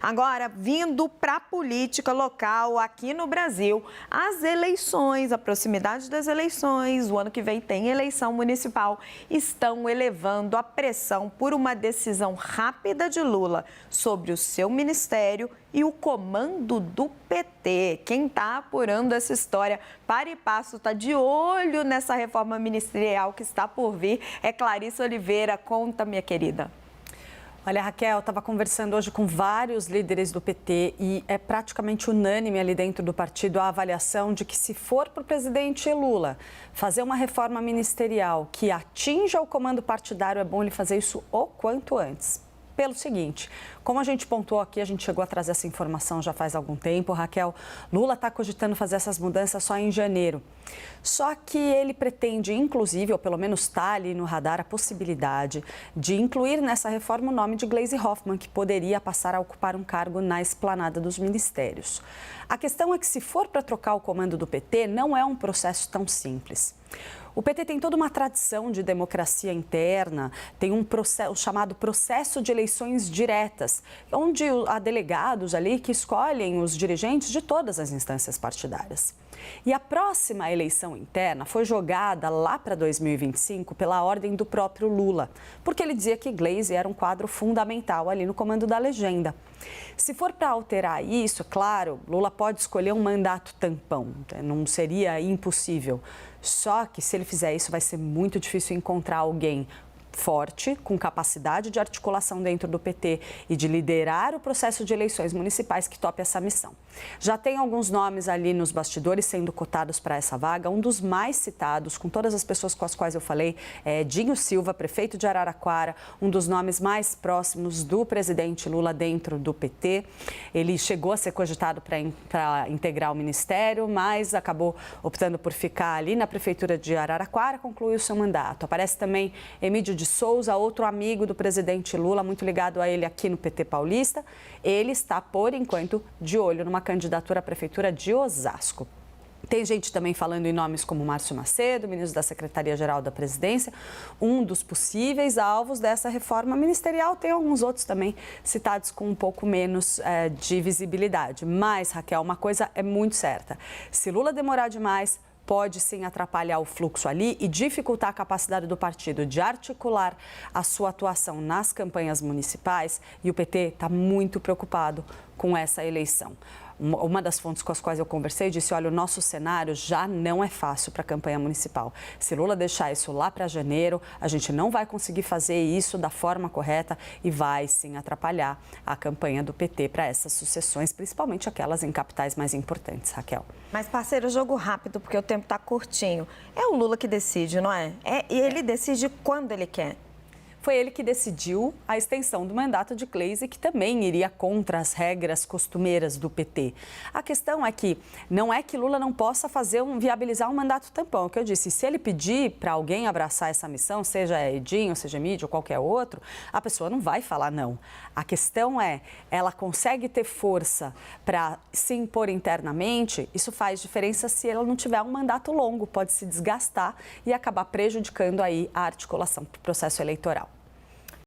Agora, vindo para a política local aqui no Brasil, as eleições, a proximidade das eleições, o ano que vem tem eleição municipal, estão elevando a pressão por uma decisão rápida de Lula sobre o seu ministério e o comando do PT. Quem está apurando essa história para e passo, está de olho nessa reforma ministerial que está por vir, é Clarissa Oliveira. Conta, minha querida. Olha, Raquel, estava conversando hoje com vários líderes do PT e é praticamente unânime ali dentro do partido a avaliação de que, se for para o presidente Lula fazer uma reforma ministerial que atinja o comando partidário, é bom ele fazer isso o quanto antes. Pelo seguinte, como a gente pontuou aqui, a gente chegou a trazer essa informação já faz algum tempo, Raquel, Lula está cogitando fazer essas mudanças só em janeiro. Só que ele pretende, inclusive, ou pelo menos está ali no radar, a possibilidade de incluir nessa reforma o nome de Gleisi Hoffmann, que poderia passar a ocupar um cargo na esplanada dos ministérios. A questão é que, se for para trocar o comando do PT, não é um processo tão simples. O PT tem toda uma tradição de democracia interna, tem um processo, o chamado processo de eleições diretas, onde há delegados ali que escolhem os dirigentes de todas as instâncias partidárias. E a próxima eleição interna foi jogada lá para 2025 pela ordem do próprio Lula, porque ele dizia que Gleisi era um quadro fundamental ali no comando da legenda. Se for para alterar isso, claro, Lula pode escolher um mandato tampão, não seria impossível. Só que, se ele fizer isso, vai ser muito difícil encontrar alguém forte, com capacidade de articulação dentro do PT e de liderar o processo de eleições municipais que tope essa missão. Já tem alguns nomes ali nos bastidores sendo cotados para essa vaga. Um dos mais citados, com todas as pessoas com as quais eu falei, é Dinho Silva, prefeito de Araraquara, um dos nomes mais próximos do presidente Lula dentro do PT. Ele chegou a ser cogitado para integrar o ministério, mas acabou optando por ficar ali na prefeitura de Araraquara, concluiu seu mandato. Aparece também Emílio de Souza, outro amigo do presidente Lula, muito ligado a ele aqui no PT paulista. Ele está, por enquanto, de olho numa candidatura à prefeitura de Osasco. Tem gente também falando em nomes como Márcio Macedo, ministro da Secretaria-Geral da Presidência, um dos possíveis alvos dessa reforma ministerial. Tem alguns outros também citados com um pouco menos de visibilidade. Mas, Raquel, uma coisa é muito certa: se Lula demorar demais, pode sim atrapalhar o fluxo ali e dificultar a capacidade do partido de articular a sua atuação nas campanhas municipais, e o PT está muito preocupado com essa eleição. Uma das fontes com as quais eu conversei disse: olha, o nosso cenário já não é fácil para a campanha municipal. Se Lula deixar isso lá para janeiro, a gente não vai conseguir fazer isso da forma correta e vai sim atrapalhar a campanha do PT para essas sucessões, principalmente aquelas em capitais mais importantes, Raquel. Mas, parceiro, jogo rápido, porque o tempo está curtinho. É o Lula que decide, não é? E ele decide quando ele quer. Foi ele que decidiu a extensão do mandato de Gleisi, que também iria contra as regras costumeiras do PT. A questão é que não é que Lula não possa viabilizar um mandato tampão. O que eu disse, se ele pedir para alguém abraçar essa missão, seja Edinho, seja Emílio ou qualquer outro, a pessoa não vai falar não. A questão é, ela consegue ter força para se impor internamente? Isso faz diferença se ela não tiver um mandato longo, pode se desgastar e acabar prejudicando aí a articulação para o processo eleitoral.